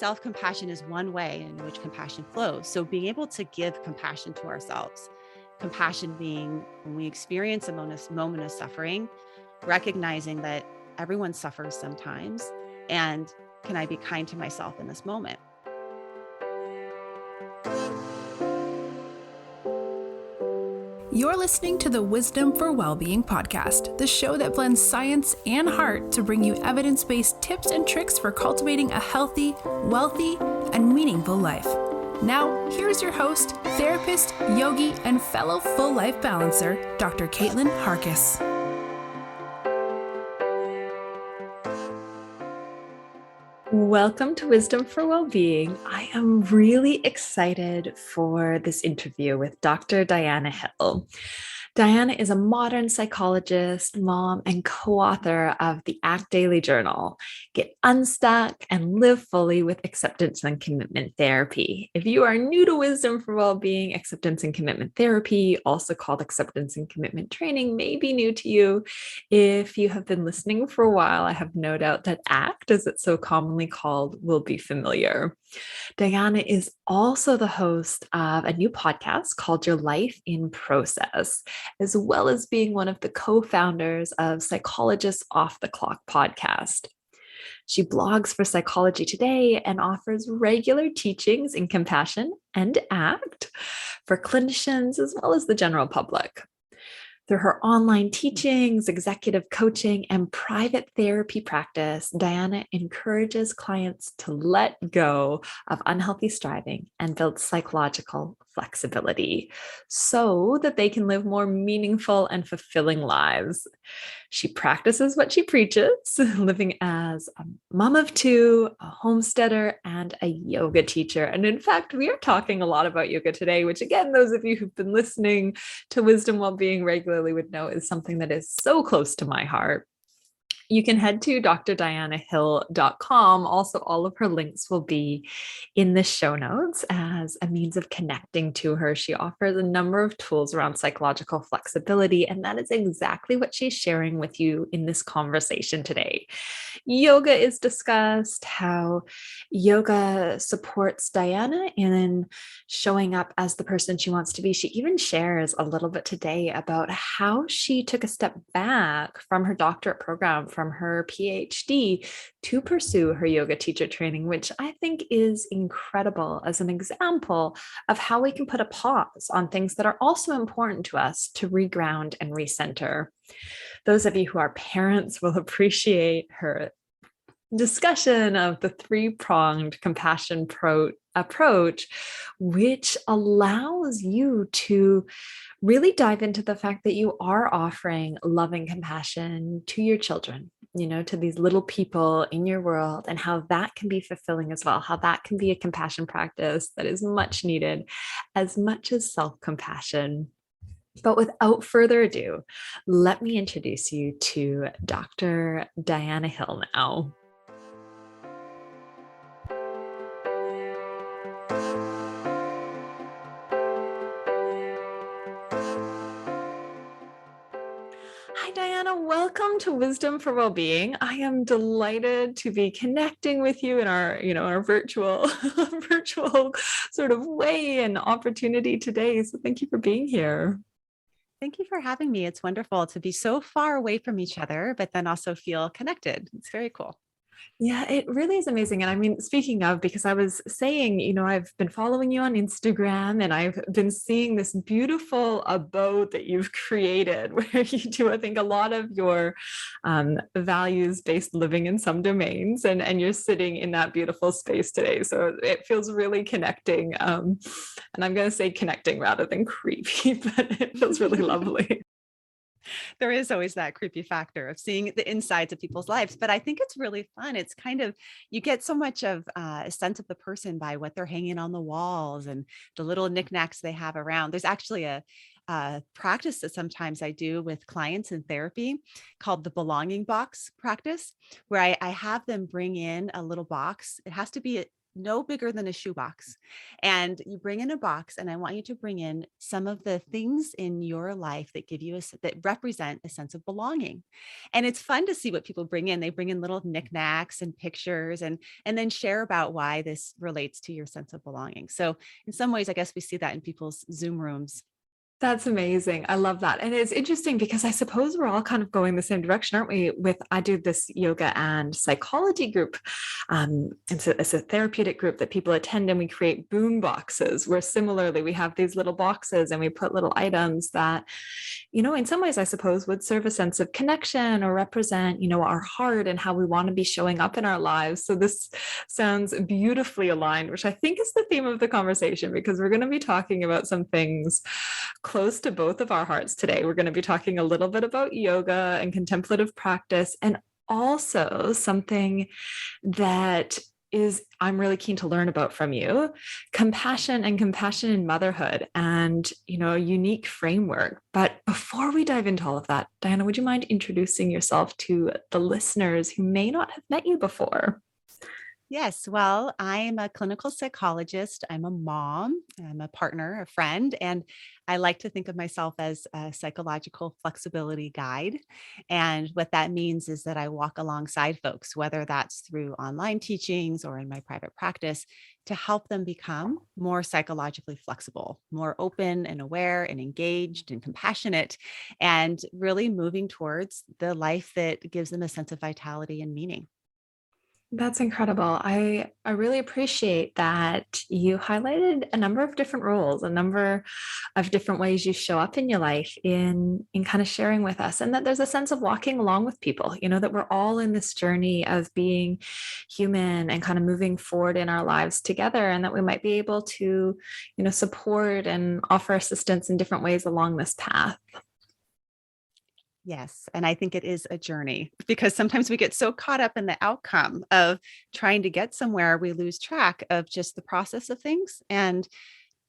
self-compassion is one way in which compassion flows. So being able to give compassion to ourselves, compassion being when we experience a moment of suffering, recognizing that everyone suffers sometimes, and can I be kind to myself in this moment? You're listening to the Wisdom for Wellbeing podcast, the show that blends science and heart to bring you evidence-based tips and tricks for cultivating a healthy, wealthy, and meaningful life. Now, here's your host, therapist, yogi, and fellow full life balancer, Dr. Caitlin Harkis. Welcome to Wisdom for Wellbeing. I am really excited for this interview with Dr. Diana Hill. Diana is a modern psychologist, mom, and co-author of the Act Daily Journal, Get Unstuck and Live Fully with Acceptance and Commitment Therapy. If you are new to Wisdom for Wellbeing, Acceptance and Commitment Therapy, also called Acceptance and Commitment Training, may be new to you. If you have been listening for a while, I have no doubt that ACT, as it's so commonly called, will be familiar. Diana is also the host of a new podcast called Your Life in Process, as well as being one of the co-founders of Psychologist Off the Clock podcast. She blogs for Psychology Today and offers regular teachings in compassion and ACT for clinicians as well as the general public. Through her online teachings, executive coaching, and private therapy practice, Diana encourages clients to let go of unhealthy striving and build psychological flexibility so that they can live more meaningful and fulfilling lives. She practices what she preaches, living as a mom of two, a homesteader, and a yoga teacher. And in fact, we are talking a lot about yoga today, which again, those of you who've been listening to Wisdom Wellbeing regularly would know is something that is so close to my heart. You can head to drdianahill.com. Also, all of her links will be in the show notes as a means of connecting to her. She offers a number of tools around psychological flexibility, and that is exactly what she's sharing with you in this conversation today. Yoga is discussed, how yoga supports Diana in showing up as the person she wants to be. She even shares a little bit today about how she took a step back from her doctorate program, from her PhD, to pursue her yoga teacher training, which I think is incredible as an example of how we can put a pause on things that are also important to us to reground and recenter. Those of you who are parents will appreciate her discussion of the three-pronged compassion approach, which allows you to really dive into the fact that you are offering loving compassion to your children, to these little people in your world, and how that can be fulfilling as well, how that can be a compassion practice that is much needed, as much as self-compassion. But without further ado, let me introduce you to Dr. Diana Hill now. Hi, Diana. Welcome to Wisdom for Wellbeing. I am delighted to be connecting with you in our virtual sort of way and opportunity today. So thank you for being here. Thank you for having me. It's wonderful to be so far away from each other, but then also feel connected. It's very cool. Yeah, it really is amazing. And I mean, speaking of, because I was saying, I've been following you on Instagram and I've been seeing this beautiful abode that you've created where you do, I think, a lot of your values-based living in some domains, and you're sitting in that beautiful space today. So it feels really connecting. And I'm going to say connecting rather than creepy, but it feels really lovely. There is always that creepy factor of seeing the insides of people's lives, but I think it's really fun. It's kind of, you get so much of a sense of the person by what they're hanging on the walls and the little knickknacks they have around. There's actually a practice that sometimes I do with clients in therapy called the belonging box practice, where I have them bring in a little box. It has to be no bigger than a shoebox. And you bring in a box, and I want you to bring in some of the things in your life that give you that represent a sense of belonging. And it's fun to see what people bring in. They bring in little knickknacks and pictures, and then share about why this relates to your sense of belonging. So in some ways, I guess we see that in people's Zoom rooms. That's amazing. I love that. And it's interesting because I suppose we're all kind of going the same direction, aren't we? I do this yoga and psychology group. It's a therapeutic group that people attend, and we create boom boxes where similarly we have these little boxes and we put little items that, in some ways, I suppose would serve a sense of connection or represent, our heart and how we want to be showing up in our lives. So this sounds beautifully aligned, which I think is the theme of the conversation, because we're going to be talking about some things close to both of our hearts today. We're going to be talking a little bit about yoga and contemplative practice, and also something that I'm really keen to learn about from you, compassion in motherhood, and, a unique framework. But before we dive into all of that, Diana, would you mind introducing yourself to the listeners who may not have met you before? Yes. Well, I'm a clinical psychologist. I'm a mom. I'm a partner, a friend, and I like to think of myself as a psychological flexibility guide. And what that means is that I walk alongside folks, whether that's through online teachings or in my private practice, to help them become more psychologically flexible, more open and aware and engaged and compassionate, and really moving towards the life that gives them a sense of vitality and meaning. That's incredible. I really appreciate that you highlighted a number of different roles, a number of different ways you show up in your life in kind of sharing with us, and that there's a sense of walking along with people, that we're all in this journey of being human and kind of moving forward in our lives together, and that we might be able to, support and offer assistance in different ways along this path. Yes. And I think it is a journey, because sometimes we get so caught up in the outcome of trying to get somewhere, we lose track of just the process of things and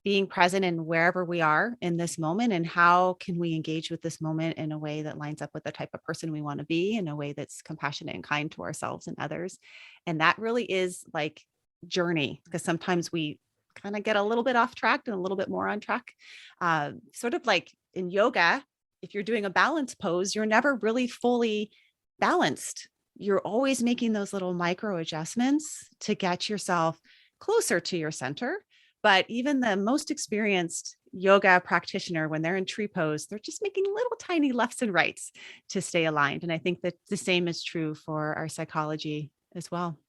being present in wherever we are in this moment, and how can we engage with this moment in a way that lines up with the type of person we want to be, in a way that's compassionate and kind to ourselves and others. And that really is like journey, because sometimes we kind of get a little bit off track and a little bit more on track. Sort of like in yoga, if you're doing a balance pose, you're never really fully balanced. You're always making those little micro adjustments to get yourself closer to your center. But even the most experienced yoga practitioner, when they're in tree pose, they're just making little tiny lefts and rights to stay aligned. And I think that the same is true for our psychology as well.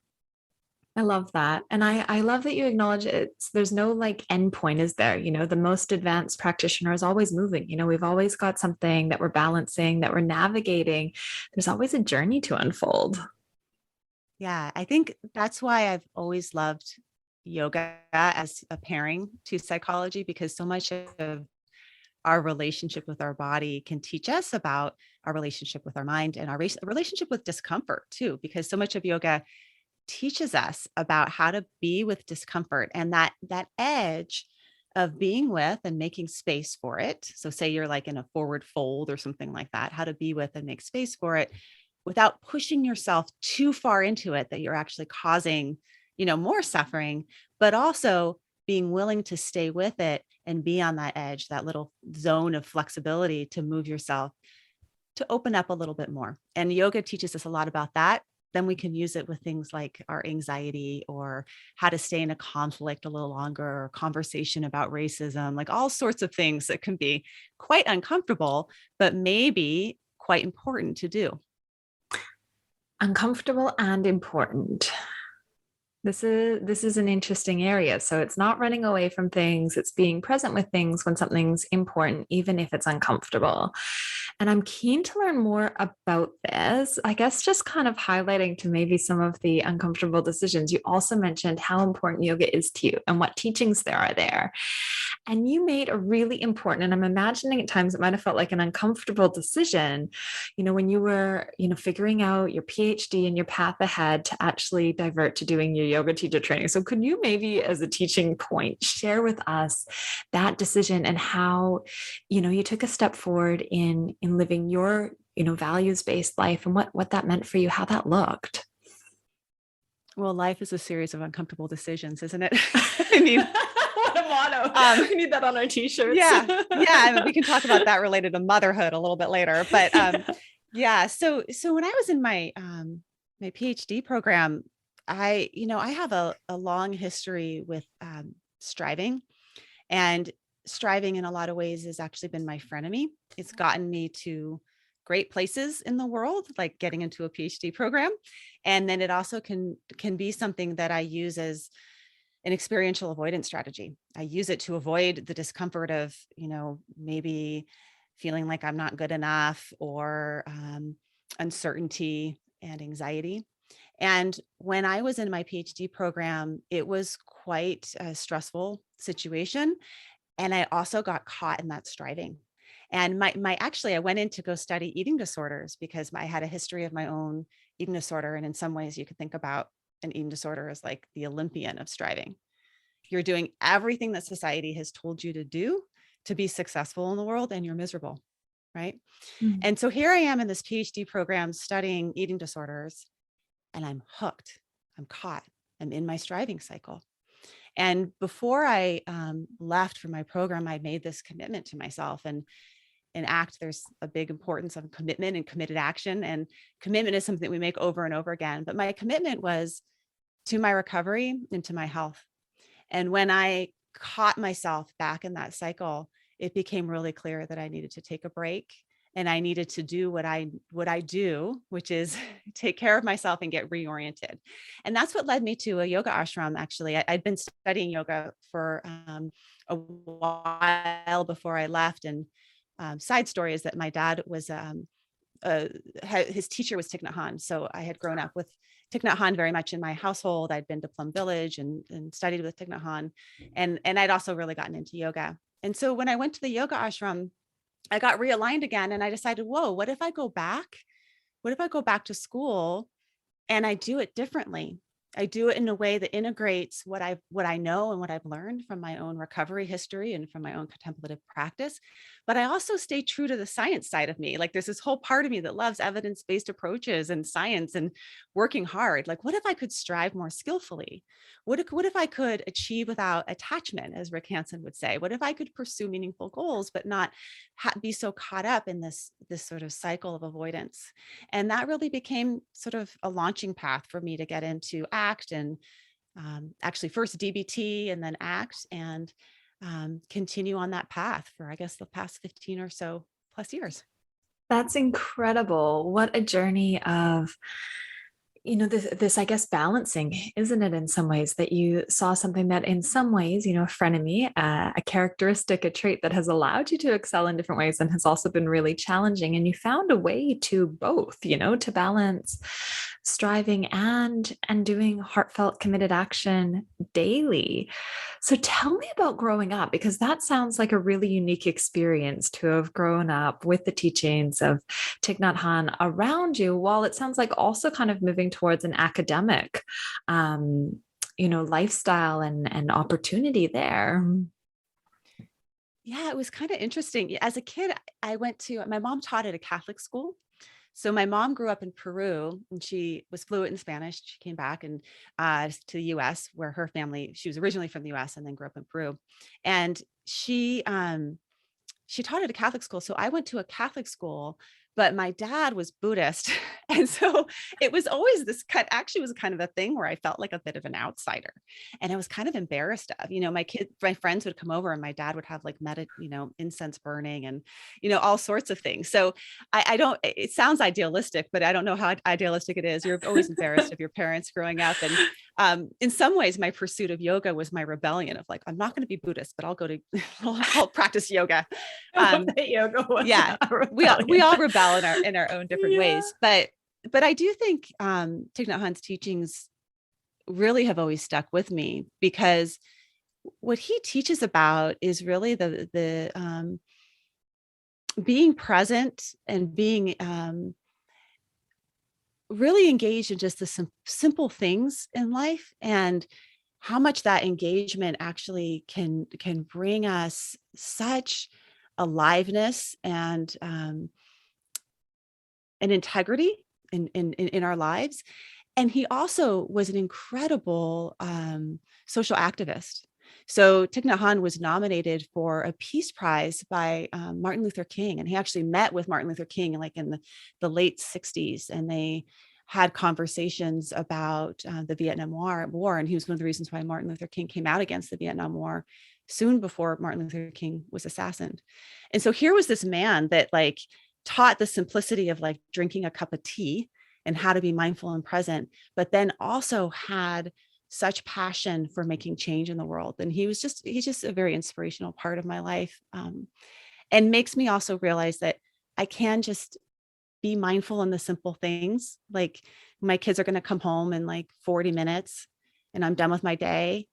I love that. And I love that you acknowledge there's no like end point, is there? The most advanced practitioner is always moving. We've always got something that we're balancing, that we're navigating. There's always a journey to unfold. Yeah, I think that's why I've always loved yoga as a pairing to psychology, because so much of our relationship with our body can teach us about our relationship with our mind, and our relationship with discomfort too, because so much of yoga teaches us about how to be with discomfort, and that edge of being with and making space for it. So say you're like in a forward fold or something like that, how to be with and make space for it without pushing yourself too far into it that you're actually causing, more suffering, but also being willing to stay with it and be on that edge, that little zone of flexibility to move yourself to open up a little bit more. And yoga teaches us a lot about that. Then we can use it with things like our anxiety, or how to stay in a conflict a little longer, or conversation about racism, like all sorts of things that can be quite uncomfortable, but maybe quite important to do. Uncomfortable and important. This is an interesting area. So it's not running away from things. It's being present with things when something's important, even if it's uncomfortable. And I'm keen to learn more about this. I guess just kind of highlighting to maybe some of the uncomfortable decisions. You also mentioned how important yoga is to you and what teachings there are there. And you made a really important, and I'm imagining at times it might have felt like an uncomfortable decision, when you were, figuring out your PhD and your path ahead to actually divert to doing your yoga teacher training. So could you maybe, as a teaching point, share with us that decision and how, you took a step forward in living your, values-based life, and what that meant for you, how that looked? Well, life is a series of uncomfortable decisions, isn't it? I mean, what a motto. We need that on our t-shirts. Yeah. I mean, we can talk about that related to motherhood a little bit later, but yeah. So when I was in my my PhD program, I have a long history with striving, and striving in a lot of ways has actually been my frenemy. It's gotten me to great places in the world, like getting into a PhD program. And then it also can be something that I use as an experiential avoidance strategy. I use it to avoid the discomfort of, maybe feeling like I'm not good enough, or uncertainty and anxiety. And when I was in my PhD program, it was quite a stressful situation. And I also got caught in that striving. And actually, I went in to go study eating disorders because I had a history of my own eating disorder. And in some ways, you could think about an eating disorder as like the Olympian of striving. You're doing everything that society has told you to do to be successful in the world, and you're miserable, right? Mm. And so here I am in this PhD program studying eating disorders, and I'm hooked. I'm caught. I'm in my striving cycle. And before I left for my program, I made this commitment to myself. And in ACT, there's a big importance of commitment and committed action. And commitment is something that we make over and over again. But my commitment was to my recovery and to my health. And when I caught myself back in that cycle, it became really clear that I needed to take a break, and I needed to do what I do, which is take care of myself and get reoriented. And that's what led me to a yoga ashram. Actually, I'd been studying yoga for a while before I left. And side story is that my dad was his teacher was Thich Nhat Hanh. So I had grown up with Thich Nhat Hanh very much in my household. I'd been to Plum Village and studied with Thich Nhat Hanh. And I'd also really gotten into yoga. And so when I went to the yoga ashram, I got realigned again, and I decided, whoa, what if I go back? What if I go back to school and I do it differently? I do it in a way that integrates what I know and what I've learned from my own recovery history and from my own contemplative practice. But I also stay true to the science side of me. Like there's this whole part of me that loves evidence-based approaches and science and working hard. Like, what if I could strive more skillfully? What if I could achieve without attachment, as Rick Hansen would say? What if I could pursue meaningful goals, but not be so caught up in this sort of cycle of avoidance? And that really became sort of a launching path for me to get into ACT, and actually first DBT and then ACT, and continue on that path for, I guess, the past 15 or so plus years. That's incredible. What a journey of, this, I guess, balancing, isn't it? In some ways that you saw something that in some ways, a frenemy, a characteristic, a trait that has allowed you to excel in different ways and has also been really challenging. And you found a way to both, to balance striving and doing heartfelt committed action daily. So tell me about growing up, because that sounds like a really unique experience to have grown up with the teachings of Thich Nhat Hanh around you, while it sounds like also kind of moving towards an academic, lifestyle and opportunity there. Yeah, it was kind of interesting. As a kid, my mom taught at a Catholic school. So my mom grew up in Peru, and she was fluent in Spanish. She came back and to the US, where she was originally from the US and then grew up in Peru. And she taught at a Catholic school. So I went to a Catholic school, but my dad was Buddhist. And so it was always actually was kind of a thing where I felt like a bit of an outsider, and I was kind of embarrassed of, my friends would come over and my dad would have like incense burning and, all sorts of things. So it sounds idealistic, but I don't know how idealistic it is. You're always embarrassed of your parents growing up. And in some ways, my pursuit of yoga was my rebellion of like, I'm not going to be Buddhist, but I'll practice yoga. Yoga was we all rebel in our own different ways. But I do think Thich Nhat Hanh's teachings really have always stuck with me, because what he teaches about is really the being present and being really engaged in just the simple things in life, and how much that engagement actually can bring us such aliveness and an integrity in our lives. And he also was an incredible social activist. So Thich Nhat Hanh was nominated for a Peace Prize by Martin Luther King. And he actually met with Martin Luther King like in the late 60s. And they had conversations about the Vietnam War. And he was one of the reasons why Martin Luther King came out against the Vietnam War soon before Martin Luther King was assassinated. And so here was this man that like taught the simplicity of like drinking a cup of tea and how to be mindful and present, but then also had such passion for making change in the world. And he's just a very inspirational part of my life. And makes me also realize that I can just be mindful in the simple things. Like my kids are going to come home in like 40 minutes and I'm done with my day.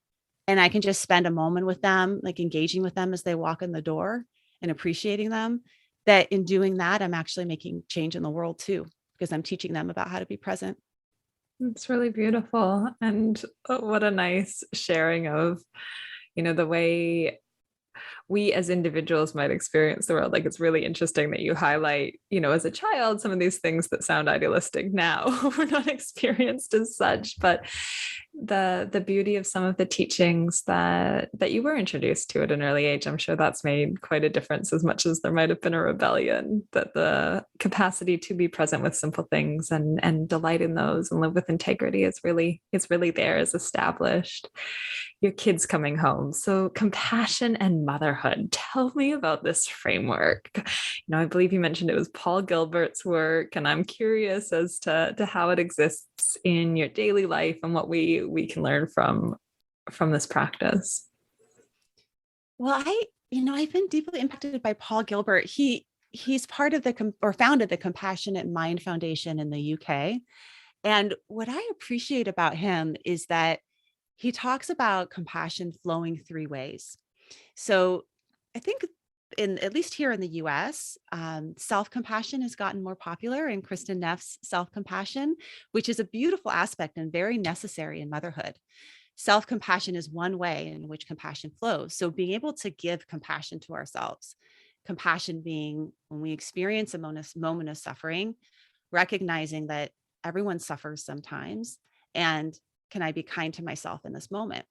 And I can just spend a moment with them, like engaging with them as they walk in the door and appreciating them. That in doing that, I'm actually making change in the world too, because I'm teaching them about how to be present. It's really beautiful. And what a nice sharing of, the way we as individuals might experience the world. Like, it's really interesting that you highlight, as a child, some of these things that sound idealistic now were not experienced as such, but the beauty of some of the teachings that you were introduced to at an early age, I'm sure that's made quite a difference, as much as there might have been a rebellion. That the capacity to be present with simple things and delight in those and live with integrity is really there, is established. Your kids coming home. So compassion and motherhood. Tell me about this framework. I believe you mentioned it was Paul Gilbert's work, and I'm curious as to how it exists in your daily life and what we can learn from this practice. Well, I've been deeply impacted by Paul Gilbert. He's part of founded the Compassionate Mind Foundation in the UK. And what I appreciate about him is that he talks about compassion flowing three ways. So I think at least here in the US, self-compassion has gotten more popular, and Kristen Neff's self-compassion, which is a beautiful aspect and very necessary in motherhood. Self-compassion is one way in which compassion flows. So being able to give compassion to ourselves, compassion being when we experience a moment of suffering, recognizing that everyone suffers sometimes, and can I be kind to myself in this moment?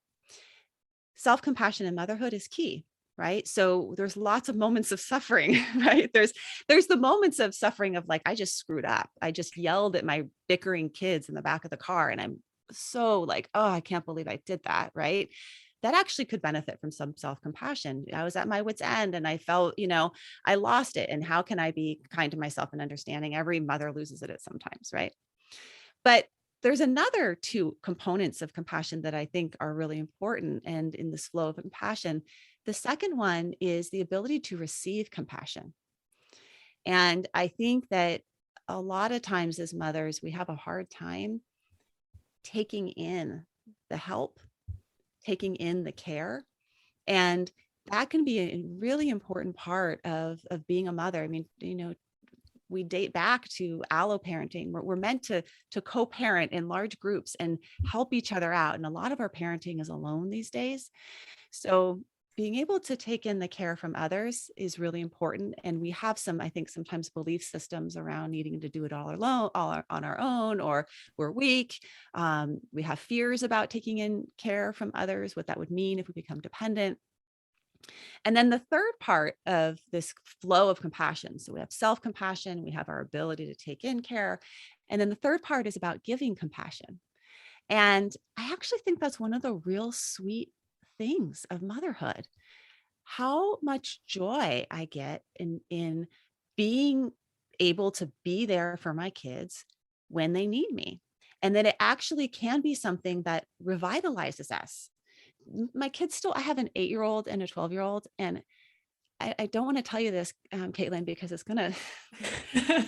Self-compassion in motherhood is key, right? So there's lots of moments of suffering, right? There's the moments of suffering of like, I just screwed up. I just yelled at my bickering kids in the back of the car. And I'm so like, oh, I can't believe I did that, right? That actually could benefit from some self-compassion. I was at my wit's end and I felt, I lost it. And how can I be kind to myself and understanding? Every mother loses it at sometimes, right? But there's another two components of compassion that I think are really important. And in this flow of compassion, the second one is the ability to receive compassion. And I think that a lot of times as mothers, we have a hard time taking in the help, taking in the care. And that can be a really important part of being a mother. I mean, we date back to alloparenting. We're meant to co-parent in large groups and help each other out. And a lot of our parenting is alone these days. So being able to take in the care from others is really important. And we have I think sometimes belief systems around needing to do it all alone, on our own, or we're weak. We have fears about taking in care from others, what that would mean if we become dependent. And then the third part of this flow of compassion. So we have self-compassion, we have our ability to take in care. And then the third part is about giving compassion. And I actually think that's one of the real sweet things of motherhood. How much joy I get in being able to be there for my kids when they need me. And that it actually can be something that revitalizes us. My kids I have an 8-year-old and a 12-year-old. And I don't want to tell you this, Caitlin, because it's going to,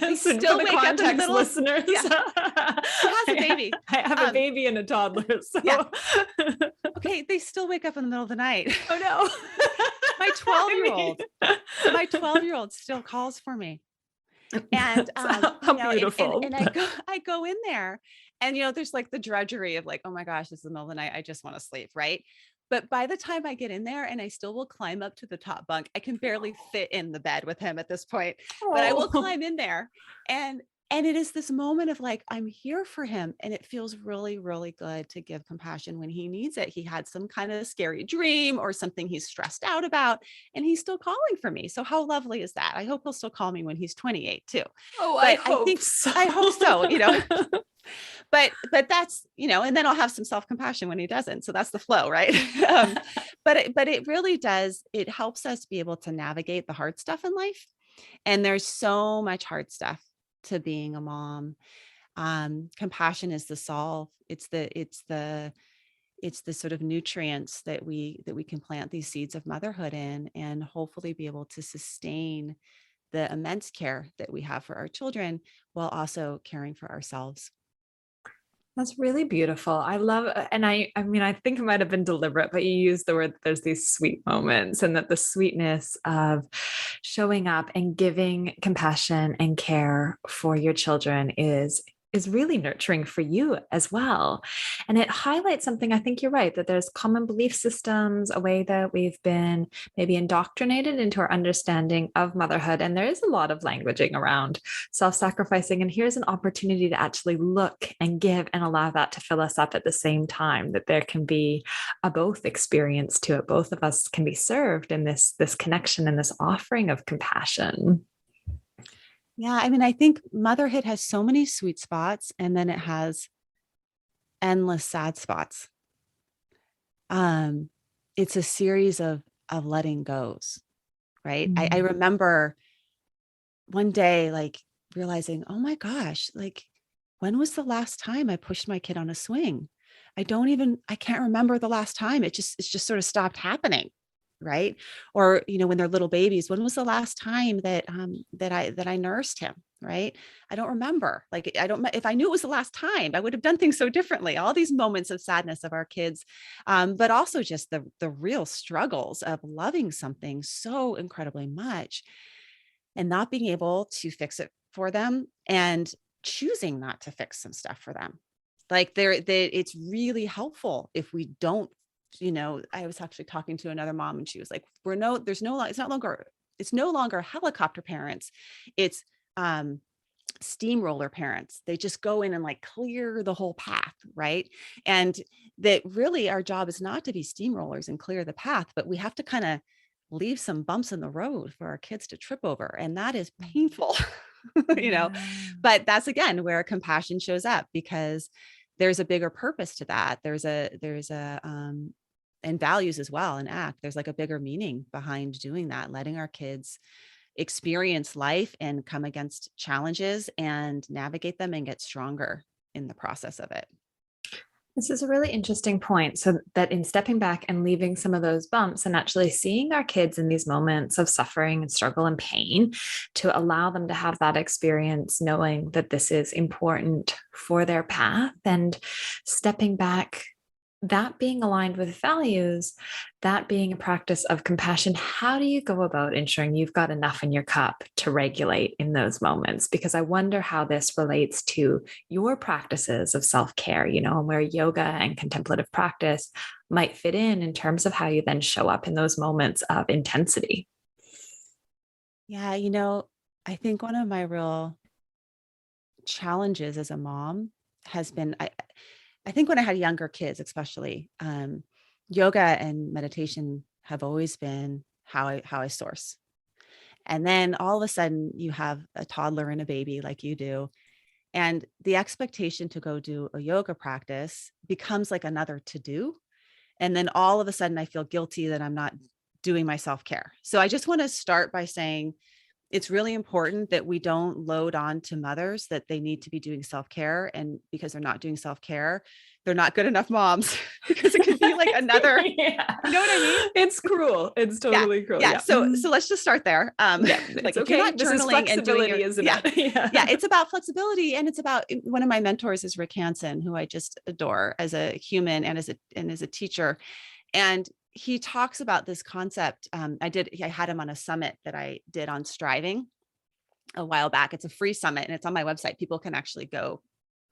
they still wake up in the middle listeners. Yeah. She has a baby. I have a baby and a toddler. So. Yeah. Okay. They still wake up in the middle of the night. Oh no. My 12-year-old still calls for me. And how beautiful. And I go in there and, there's like the drudgery of like, oh my gosh, this is the middle of the night. I just want to sleep. Right. But by the time I get in there, and I still will climb up to the top bunk, I can barely fit in the bed with him at this point, but I will climb in there. And And it is this moment of like, I'm here for him. And it feels really, really good to give compassion when he needs it. He had some kind of scary dream or something he's stressed out about, and he's still calling for me. So how lovely is that? I hope he'll still call me when he's 28 too. Oh, I But hope so. I hope so, but that's, and then I'll have some self-compassion when he doesn't. So that's the flow, right? But it really does. It helps us be able to navigate the hard stuff in life. And there's so much hard stuff to being a mom. Compassion is the solve. It's the sort of nutrients that we can plant these seeds of motherhood in, and hopefully be able to sustain the immense care that we have for our children while also caring for ourselves. That's really beautiful. I love, and I mean, I think it might have been deliberate, but you used the word that there's these sweet moments, and that the sweetness of showing up and giving compassion and care for your children is really nurturing for you as well. And it highlights something. I think you're right, that there's common belief systems, a way that we've been maybe indoctrinated into our understanding of motherhood. And there is a lot of languaging around self-sacrificing. And here's an opportunity to actually look and give and allow that to fill us up at the same time, that there can be a both experience to it. Both of us can be served in this connection and this offering of compassion. Yeah. I mean, I think motherhood has so many sweet spots, and then it has endless sad spots. It's a series of letting goes, right? I remember one day, like, realizing, oh my gosh, like, when was the last time I pushed my kid on a swing? I can't remember the last time. It's just sort of stopped happening. Right. Or, when they're little babies, when was the last time that I nursed him? Right. I don't remember. Like, if I knew it was the last time, I would have done things so differently. All these moments of sadness of our kids, but also just the real struggles of loving something so incredibly much and not being able to fix it for them, and choosing not to fix some stuff for them. Like, it's really helpful if we don't. I was actually talking to another mom, and she was like, it's no longer helicopter parents. It's steamroller parents. They just go in and like clear the whole path. Right. And that really our job is not to be steamrollers and clear the path, but we have to kind of leave some bumps in the road for our kids to trip over. And that is painful, but that's again where compassion shows up, because there's a bigger purpose to that. There's a and values as well, and act. There's like a bigger meaning behind doing that, letting our kids experience life and come against challenges and navigate them and get stronger in the process of it. This is a really interesting point. So that in stepping back and leaving some of those bumps and actually seeing our kids in these moments of suffering and struggle and pain, to allow them to have that experience, knowing that this is important for their path, and stepping back, that being aligned with values, that being a practice of compassion. How do you go about ensuring you've got enough in your cup to regulate in those moments? Because I wonder how this relates to your practices of self-care, and where yoga and contemplative practice might fit in terms of how you then show up in those moments of intensity. Yeah. I think one of my real challenges as a mom has been, I think when I had younger kids, especially, yoga and meditation have always been how I source. And then all of a sudden you have a toddler and a baby like you do. And the expectation to go do a yoga practice becomes like another to do. And then all of a sudden I feel guilty that I'm not doing my self-care. So I just want to start by saying, it's really important that we don't load on to mothers that they need to be doing self-care. And because they're not doing self-care, they're not good enough moms, because it could be like another, Yeah. You know what I mean? It's cruel. It's totally cruel. Yeah. So let's just start there. Like, if you're not this is journaling and doing flexibility, isn't it? Yeah, it's about flexibility. And it's about, one of my mentors is Rick Hansen, who I just adore as a human and as a teacher. And he talks about this concept. I had him on a summit that I did on striving a while back. It's a free summit and it's on my website. People can actually go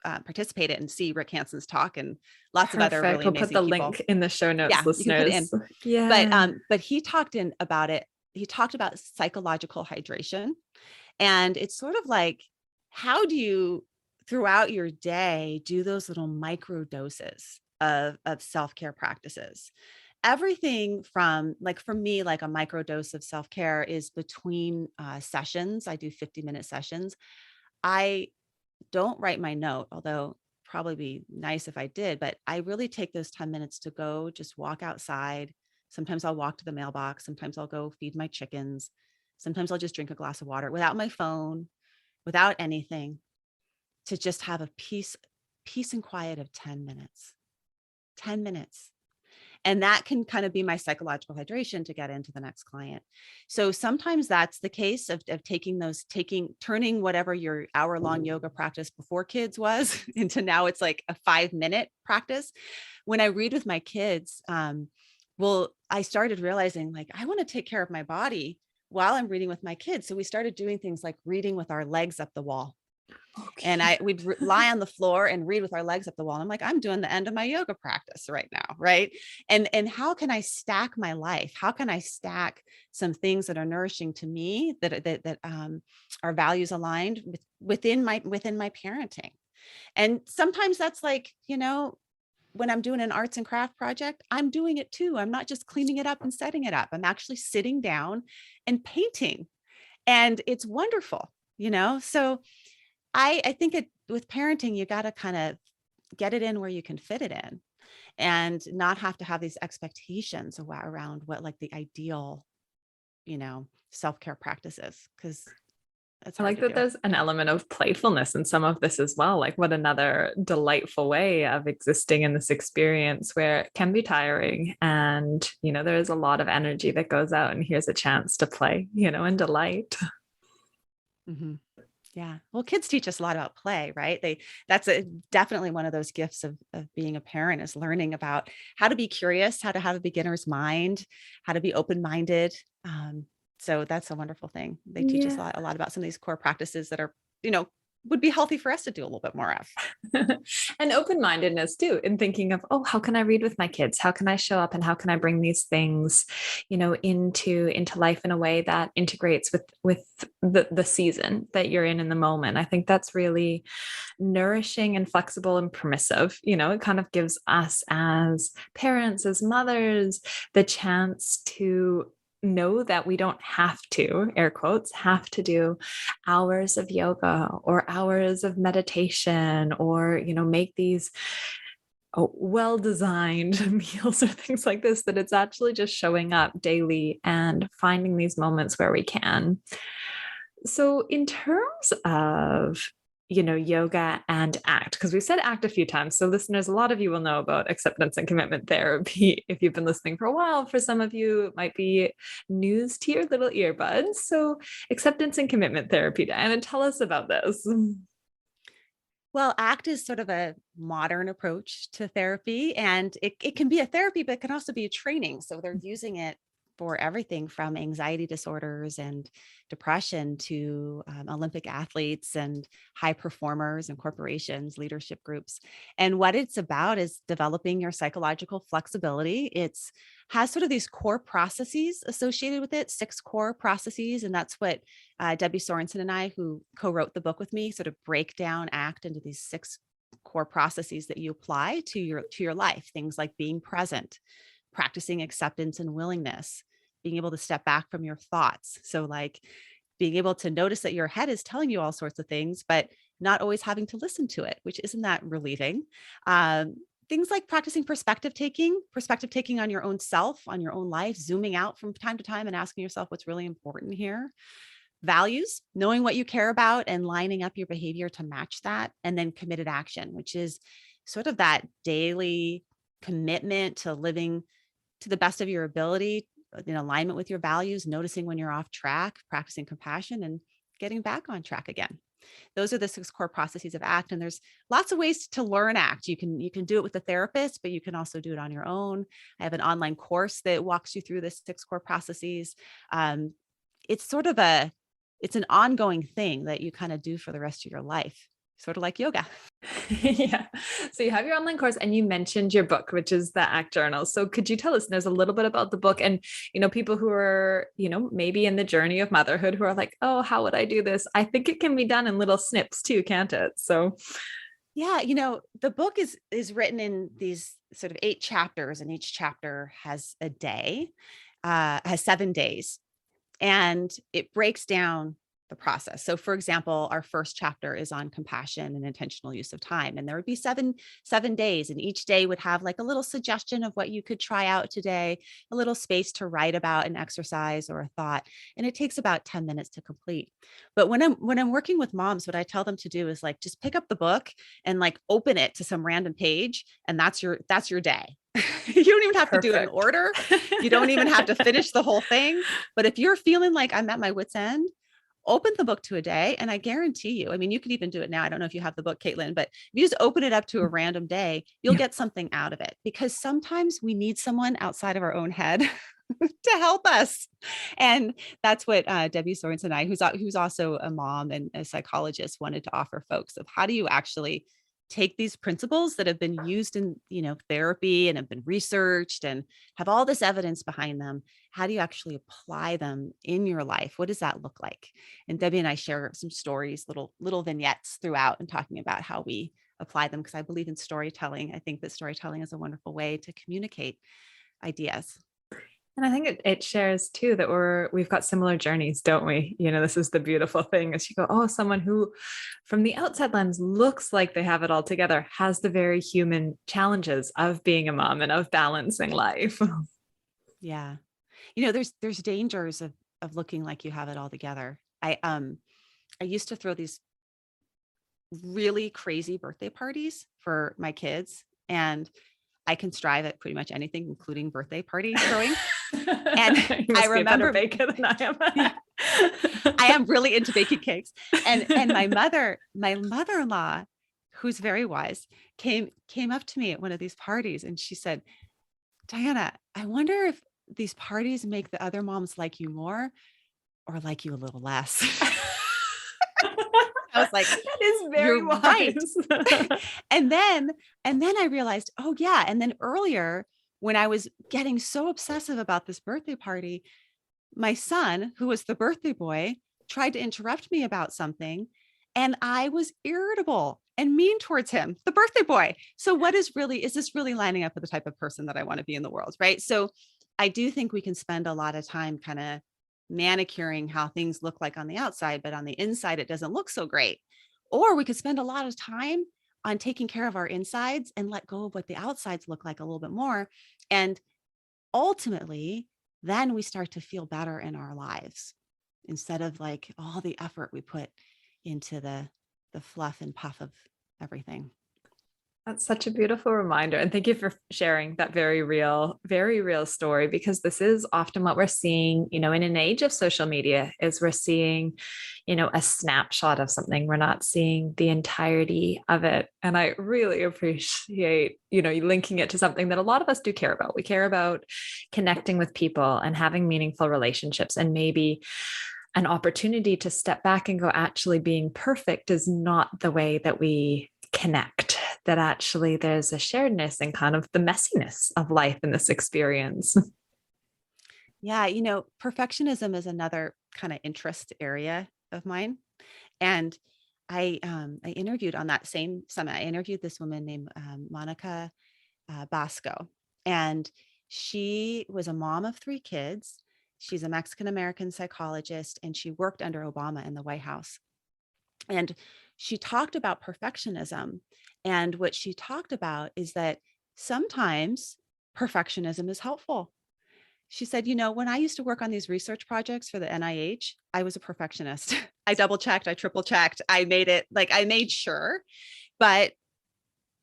participate in and see Rick Hansen's talk and lots of other really amazing We'll put the people. link in the show notes, Yeah, listeners. you can put it in. Yeah. But he talked about it. He talked about psychological hydration. And it's sort of like how do you throughout your day do those little micro doses of self-care practices? Everything from, like, for me, like a micro dose of self-care is between sessions. I do 50-minute sessions. I don't write my note, although probably be nice if I did, but I really take those 10 minutes to go just walk outside. Sometimes I'll walk to the mailbox. Sometimes I'll go feed my chickens. Sometimes I'll just drink a glass of water without my phone, without anything, to just have a peace and quiet of 10 minutes. 10 minutes. And that can kind of be my psychological hydration to get into the next client. So sometimes that's the case of turning whatever your hour-long yoga practice before kids was into now it's like a 5-minute practice. When I read with my kids, I started realizing, like, I want to take care of my body while I'm reading with my kids. So we started doing things like reading with our legs up the wall. And we'd lie on the floor and read with our legs up the wall. And I'm like, I'm doing the end of my yoga practice right now. Right. And how can I stack my life? How can I stack some things that are nourishing to me, that are values aligned within my parenting? And sometimes that's like, when I'm doing an arts and craft project, I'm doing it too. I'm not just cleaning it up and setting it up. I'm actually sitting down and painting, and it's wonderful, So I think with parenting, you got to kind of get it in where you can fit it in, and not have to have these expectations around what, like, the ideal, self-care practice is, because it's I hard like to that do. there's an element of playfulness in some of this as well. Like, what another delightful way of existing in this experience where it can be tiring, and, there is a lot of energy that goes out, and here's a chance to play, and delight. Mm-hmm. Yeah. Well, kids teach us a lot about play, right? That's definitely one of those gifts of being a parent, is learning about how to be curious, how to have a beginner's mind, how to be open-minded. So that's a wonderful thing. They teach us Yeah. a lot about some of these core practices that are, would be healthy for us to do a little bit more of. And open-mindedness too, in thinking of, oh, how can I read with my kids? How can I show up, and how can I bring these things, into life in a way that integrates with the season that you're in the moment? I think that's really nourishing and flexible and permissive. It kind of gives us as parents, as mothers, the chance to know that we don't have to, air quotes, have to do hours of yoga or hours of meditation, or, make these well-designed meals or things like this, that it's actually just showing up daily and finding these moments where we can. So in terms of yoga and ACT, because we said ACT a few times. So listeners, a lot of you will know about acceptance and commitment therapy. If you've been listening for a while, for some of you, it might be news to your little earbuds. So acceptance and commitment therapy, Diana, tell us about this. Well, ACT is sort of a modern approach to therapy, and it can be a therapy, but it can also be a training. So they're using it for everything from anxiety disorders and depression to Olympic athletes and high performers and corporations, leadership groups. And what it's about is developing your psychological flexibility. It's has sort of these core processes associated with it, 6 core processes. And that's what Debbie Sorensen and I, who co-wrote the book with me, sort of break down ACT into these 6 core processes that you apply to your life. Things like being present, practicing acceptance and willingness, being able to step back from your thoughts. So, like, being able to notice that your head is telling you all sorts of things, but not always having to listen to it, which isn't that relieving. Things like practicing perspective taking on your own self, on your own life, zooming out from time to time and asking yourself what's really important here. Values, knowing what you care about and lining up your behavior to match that. And then committed action, which is sort of that daily commitment to living to the best of your ability, in alignment with your values, noticing when you're off track, practicing compassion, and getting back on track again. Those are the 6 core processes of ACT. And there's lots of ways to learn ACT. You can do it with a therapist, but you can also do it on your own. I have an online course that walks you through the 6 core processes. It's sort of it's an ongoing thing that you kind of do for the rest of your life. sort of like yoga. Yeah. So you have your online course and you mentioned your book, which is the ACT Journal. So could you tell us, there's a little bit about the book and, people who are, maybe in the journey of motherhood who are like, oh, how would I do this? I think it can be done in little snips too, can't it? So Yeah. The book is written in these sort of 8 chapters, and each chapter has a day, has 7 days, and it breaks down the process. So for example, our first chapter is on compassion and intentional use of time. And there would be seven days, and each day would have like a little suggestion of what you could try out today, a little space to write about an exercise or a thought. And it takes about 10 minutes to complete. But when I'm working with moms, what I tell them to do is like, just pick up the book and like open it to some random page. And that's your day. You don't even have to do it in order. You don't even have to finish the whole thing. But if you're feeling like I'm at my wit's end, open the book to a day. And I guarantee you, I mean, you could even do it now. I don't know if you have the book, Caitlin, but if you just open it up to a random day, you'll get something out of it, because sometimes we need someone outside of our own head to help us. And that's what Debbie Sorensen and I, who's also a mom and a psychologist, wanted to offer folks of how do you actually take these principles that have been used in, therapy and have been researched and have all this evidence behind them. How do you actually apply them in your life? What does that look like? And Debbie and I share some stories, little vignettes throughout, and talking about how we apply them, because I believe in storytelling. I think that storytelling is a wonderful way to communicate ideas. And I think it shares too that we've got similar journeys, don't we? This is the beautiful thing, is you go, oh, someone who from the outside lens looks like they have it all together has the very human challenges of being a mom and of balancing life. Yeah. There's dangers of looking like you have it all together. I used to throw these really crazy birthday parties for my kids, and I can strive at pretty much anything, including birthday party throwing. And I remember baker than I am. I am really into baking cakes. And my mother-in-law, who's very wise, came up to me at one of these parties, and she said, Diana, I wonder if these parties make the other moms like you more or like you a little less. I was like, that is very wise. Right. and then I realized, oh yeah. And then earlier, when I was getting so obsessive about this birthday party, my son, who was the birthday boy, tried to interrupt me about something, and I was irritable and mean towards him, the birthday boy. So is this really lining up with the type of person that I want to be in the world? Right. So I do think we can spend a lot of time kind of manicuring how things look like on the outside, but on the inside, it doesn't look so great. Or we could spend a lot of time on taking care of our insides and let go of what the outsides look like a little bit more. And ultimately, then we start to feel better in our lives, instead of like all the effort we put into the fluff and puff of everything. That's such a beautiful reminder. And thank you for sharing that very real story, because this is often what we're seeing, in an age of social media, is we're seeing, a snapshot of something. We're not seeing the entirety of it. And I really appreciate, you linking it to something that a lot of us do care about. We care about connecting with people and having meaningful relationships, and maybe an opportunity to step back and go, actually being perfect is not the way that we connect, that actually there's a sharedness and kind of the messiness of life in this experience. Yeah. Perfectionism is another kind of interest area of mine. And I interviewed on that same summit. I interviewed this woman named Monica Basco, and she was a mom of 3 kids. She's a Mexican-American psychologist, and she worked under Obama in the White House. And she talked about perfectionism. And what she talked about is that sometimes perfectionism is helpful. She said, when I used to work on these research projects for the NIH, I was a perfectionist. I double checked, I triple checked, I made sure. But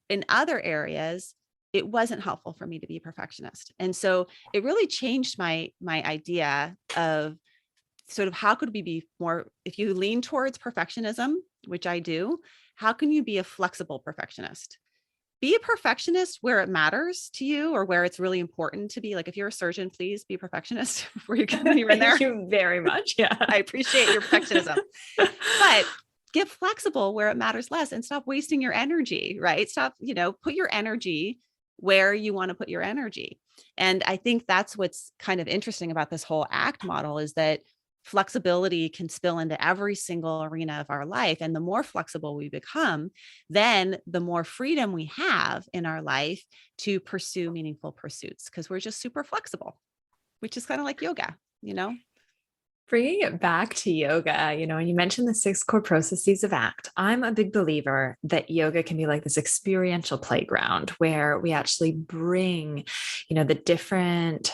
in other areas, it wasn't helpful for me to be a perfectionist. And so it really changed my idea of sort of how could we be more, if you lean towards perfectionism, which I do, how can you be a flexible perfectionist? Be a perfectionist where it matters to you, or where it's really important to be. Like if you're a surgeon, please be a perfectionist before you get anywhere in there. Thank you very much. Yeah. I appreciate your perfectionism. But get flexible where it matters less and stop wasting your energy, right? Stop, put your energy where you want to put your energy. And I think that's what's kind of interesting about this whole ACT model is that flexibility can spill into every single arena of our life. And the more flexible we become, then the more freedom we have in our life to pursue meaningful pursuits because we're just super flexible, which is kind of like yoga. Bringing it back to yoga, and you mentioned the 6 core processes of ACT. I'm a big believer that yoga can be like this experiential playground where we actually bring, the different,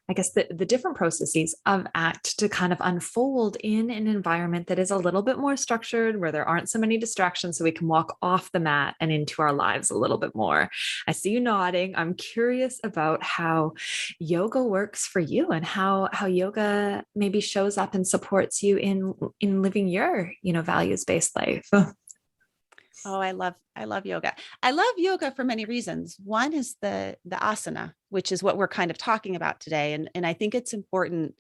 the different processes of ACT to kind of unfold in an environment that is a little bit more structured, where there aren't so many distractions, so we can walk off the mat and into our lives a little bit more. I see you nodding. I'm curious about how yoga works for you and how yoga maybe shows up and supports you in living your, values-based life. Oh, I love yoga. I love yoga for many reasons. One is the asana, which is what we're kind of talking about today. And I think it's important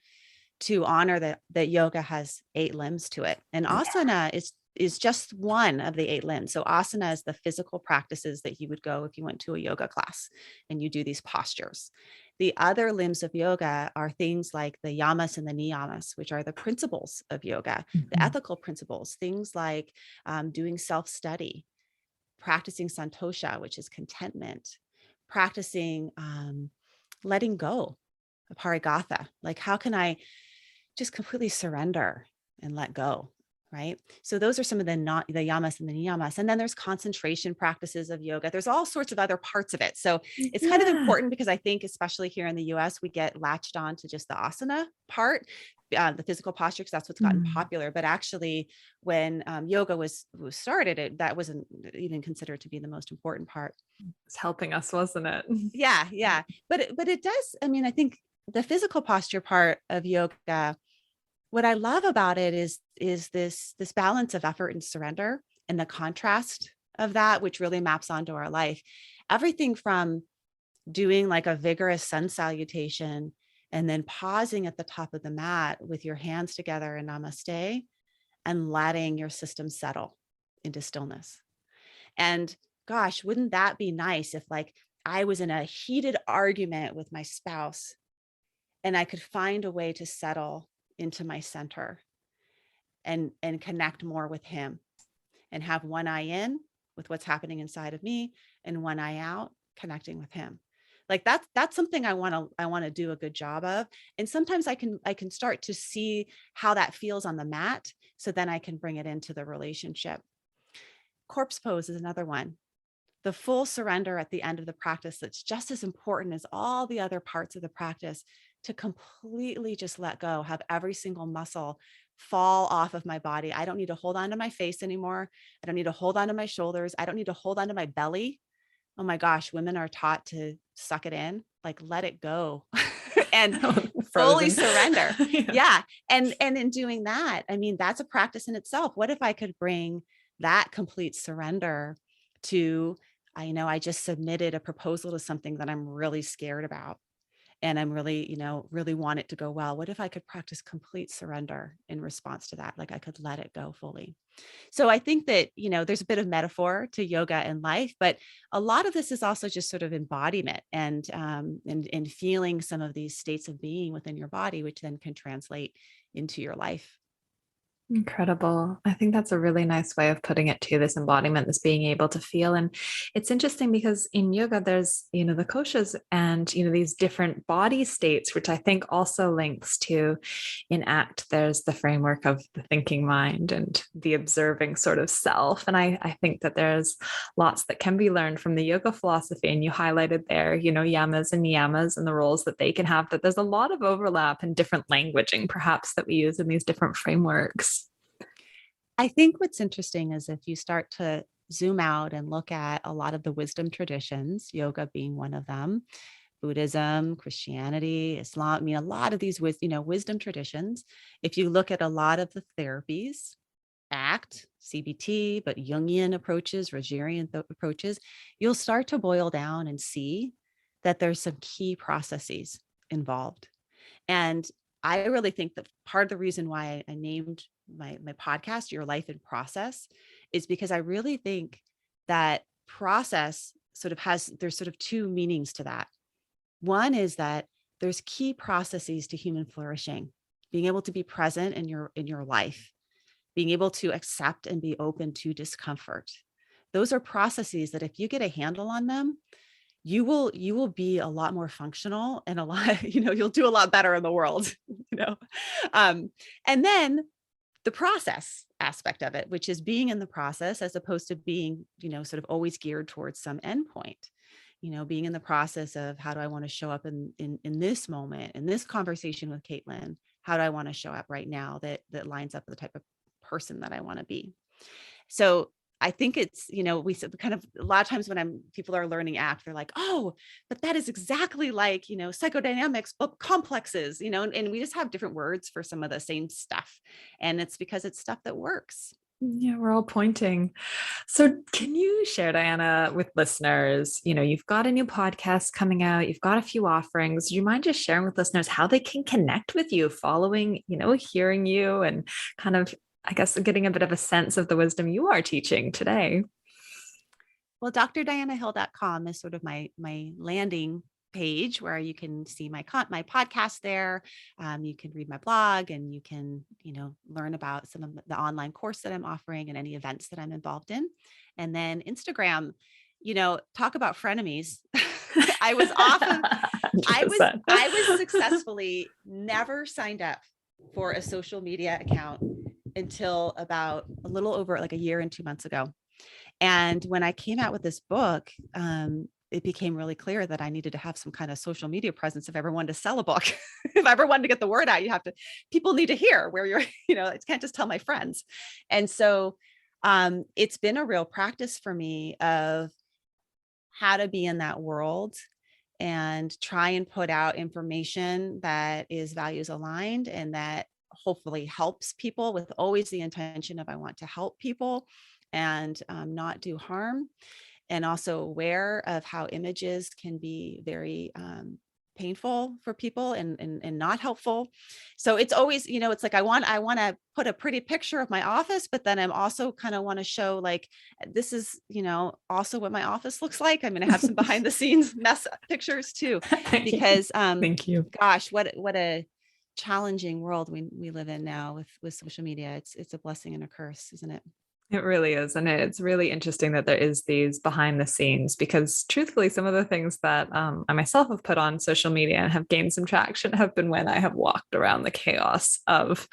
to honor that yoga has 8 limbs to it. And asana is just one of the 8 limbs. So asana is the physical practices that you would go if you went to a yoga class and you do these postures. The other limbs of yoga are things like the yamas and the niyamas, which are the principles of yoga, the ethical principles, things like doing self-study, practicing santosha, which is contentment, practicing letting go, parigatha. Like, how can I just completely surrender and let go? Right. So those are some of the yamas and the niyamas. And then there's concentration practices of yoga. There's all sorts of other parts of it. So it's kind of important because I think, especially here in the US, we get latched on to just the asana part, the physical posture, because that's what's gotten popular. But actually, when yoga was started, that wasn't even considered to be the most important part. It's helping us, wasn't it? Yeah. But it does. I mean, I think the physical posture part of yoga, what I love about it is this balance of effort and surrender and the contrast of that, which really maps onto our life. Everything from doing like a vigorous sun salutation and then pausing at the top of the mat with your hands together in namaste and letting your system settle into stillness. And gosh, wouldn't that be nice if like I was in a heated argument with my spouse and I could find a way to settle into my center and connect more with him and have one eye in with what's happening inside of me and one eye out connecting with him. Like that's something I want to do a good job of. And sometimes I can start to see how that feels on the mat. So then I can bring it into the relationship. Corpse pose is another one. The full surrender at the end of the practice, that's just as important as all the other parts of the practice, to completely just let go, have every single muscle fall off of my body. I don't need to hold on to my face anymore. I don't need to hold on to my shoulders. I don't need to hold on to my belly. Oh my gosh, women are taught to suck it in, like let it go and fully surrender. Yeah. And in doing that, I mean, that's a practice in itself. What if I could bring that complete surrender to, I just submitted a proposal to something that I'm really scared about. And I'm really, really want it to go well. What if I could practice complete surrender in response to that? Like I could let it go fully. So I think that, there's a bit of metaphor to yoga and life, but a lot of this is also just sort of embodiment and feeling some of these states of being within your body, which then can translate into your life. Incredible. I think that's a really nice way of putting it too, this embodiment, this being able to feel. And it's interesting because in yoga, there's, the koshas and, these different body states, which I think also links to in ACT, there's the framework of the thinking mind and the observing sort of self. And I think that there's lots that can be learned from the yoga philosophy. And you highlighted there, yamas and niyamas and the roles that they can have, that there's a lot of overlap and different languaging perhaps that we use in these different frameworks. I think what's interesting is if you start to zoom out and look at a lot of the wisdom traditions, yoga being one of them, Buddhism, Christianity, Islam, I mean, a lot of these wisdom traditions, if you look at a lot of the therapies, ACT, CBT, but Jungian approaches, Rogerian approaches, you'll start to boil down and see that there's some key processes involved. And I really think that part of the reason why I named my podcast, Your Life in Process, is because I really think that process there's sort of two meanings to that. One is that there's key processes to human flourishing, being able to be present in your life, being able to accept and be open to discomfort. Those are processes that if you get a handle on them, you will be a lot more functional and a lot, you'll do a lot better in the world, you know. And then the process aspect of it, which is being in the process as opposed to being, sort of always geared towards some endpoint. Being in the process of how do I want to show up in this moment, in this conversation with Caitlin? How do I want to show up right now that lines up with the type of person that I want to be? So I think it's, we said kind of a lot of times when people are learning ACT, they're like, oh, but that is exactly like, psychodynamics, but complexes, and we just have different words for some of the same stuff. And it's because it's stuff that works. Yeah, we're all pointing. So can you share, Diana, with listeners, you've got a new podcast coming out, you've got a few offerings. Do you mind just sharing with listeners how they can connect with you following, hearing you and kind of, I guess, getting a bit of a sense of the wisdom you are teaching today? Well, drdianahill.com is sort of my landing page where you can see my podcast there. You can read my blog and you can, learn about some of the online course that I'm offering and any events that I'm involved in. And then Instagram, talk about frenemies. I was successfully never signed up for a social media account until about a little over like a year and 2 months ago. And when I came out with this book, it became really clear that I needed to have some kind of social media presence if I ever wanted to sell a book. If I ever wanted to get the word out, people need to hear where you're, I can't just tell my friends. And so it's been a real practice for me of how to be in that world and try and put out information that is values aligned and that hopefully helps people, with always the intention of I want to help people and not do harm, and also aware of how images can be very painful for people and not helpful. So it's always, it's like I want to put a pretty picture of my office, but then I'm also kind of want to show like, this is, also what my office looks like. I'm going to have some behind the scenes mess pictures too, because thank you. Gosh, what a challenging world we live in now with social media. It's a blessing and a curse, isn't it? It really is. And it's really interesting that there is these behind the scenes, because truthfully, some of the things that I myself have put on social media and have gained some traction have been when I have walked around the chaos of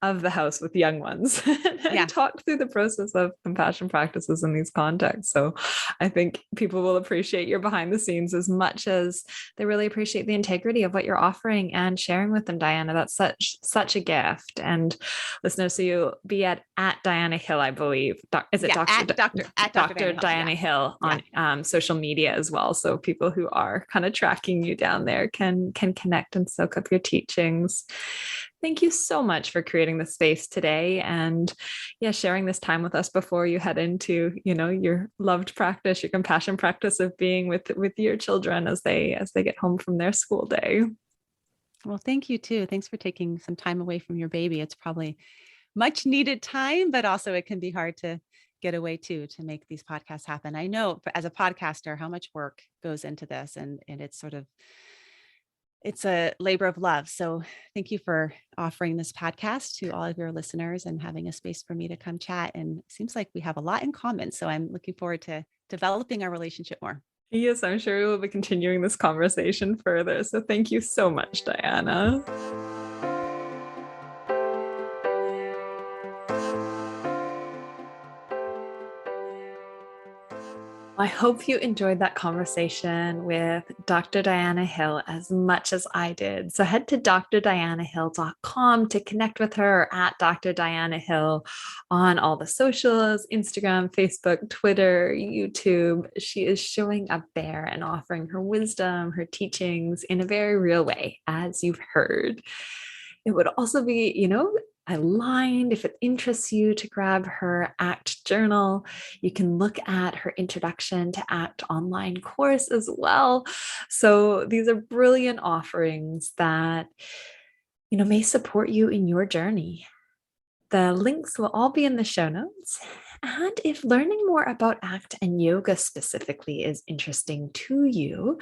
the house with young ones and talked through the process of compassion practices in these contexts. So I think people will appreciate your behind the scenes as much as they really appreciate the integrity of what you're offering and sharing with them, Diana. That's such a gift. And listeners, so you'll be at Diana Hill, I believe. Is it Dr. Diana Hill on social media as well? So people who are kind of tracking you down there can connect and soak up your teachings. Thank you so much for creating the space today and sharing this time with us before you head into, your loved practice, your compassion practice of being with your children as they get home from their school day. Well, thank you too. Thanks for taking some time away from your baby. It's probably much needed time, but also it can be hard to get away to make these podcasts happen. I know as a podcaster, how much work goes into this, and it's a labor of love. So thank you for offering this podcast to all of your listeners and having a space for me to come chat. And it seems like we have a lot in common. So I'm looking forward to developing our relationship more. Yes, I'm sure we will be continuing this conversation further. So thank you so much, Diana. I hope you enjoyed that conversation with Dr. Diana Hill as much as I did. So head to drdianahill.com to connect with her, at Dr. Diana Hill on all the socials, Instagram, Facebook, Twitter, YouTube. She is showing up there and offering her wisdom, her teachings in a very real way, as you've heard. It would also be, aligned, if it interests you, to grab her ACT journal. You can look at her Introduction to ACT online course as well. So these are brilliant offerings that, may support you in your journey. The links will all be in the show notes. And if learning more about ACT and yoga specifically is interesting to you,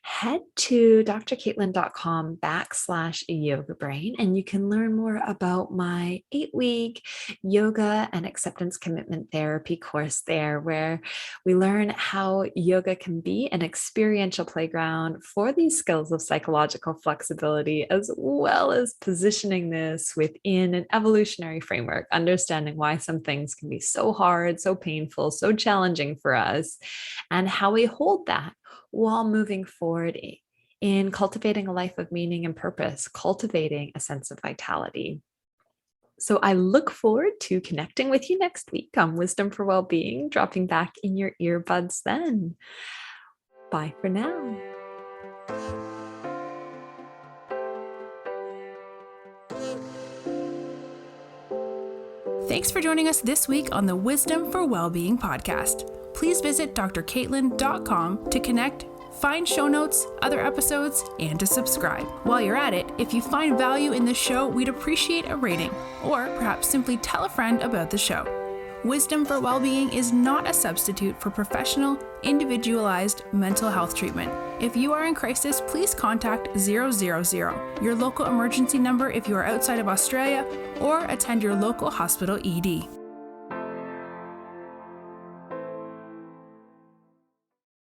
head to drcaitlin.com/yogabrain, and you can learn more about my 8-week yoga and acceptance commitment therapy course there, where we learn how yoga can be an experiential playground for these skills of psychological flexibility, as well as positioning this within an evolutionary framework, understanding why some things can be so hard, so painful, so challenging for us, and how we hold that while moving forward in cultivating a life of meaning and purpose, cultivating a sense of vitality. So I look forward to connecting with you next week on Wisdom for Wellbeing, dropping back in your earbuds then. Bye for now. Thanks for joining us this week on the Wisdom for Wellbeing podcast. Please visit drcaitlin.com to connect, find show notes, other episodes, and to subscribe. While you're at it, if you find value in the show, we'd appreciate a rating, or perhaps simply tell a friend about the show. Wisdom for Wellbeing is not a substitute for professional, individualized mental health treatment. If you are in crisis, please contact 000, your local emergency number if you are outside of Australia, or attend your local hospital ED.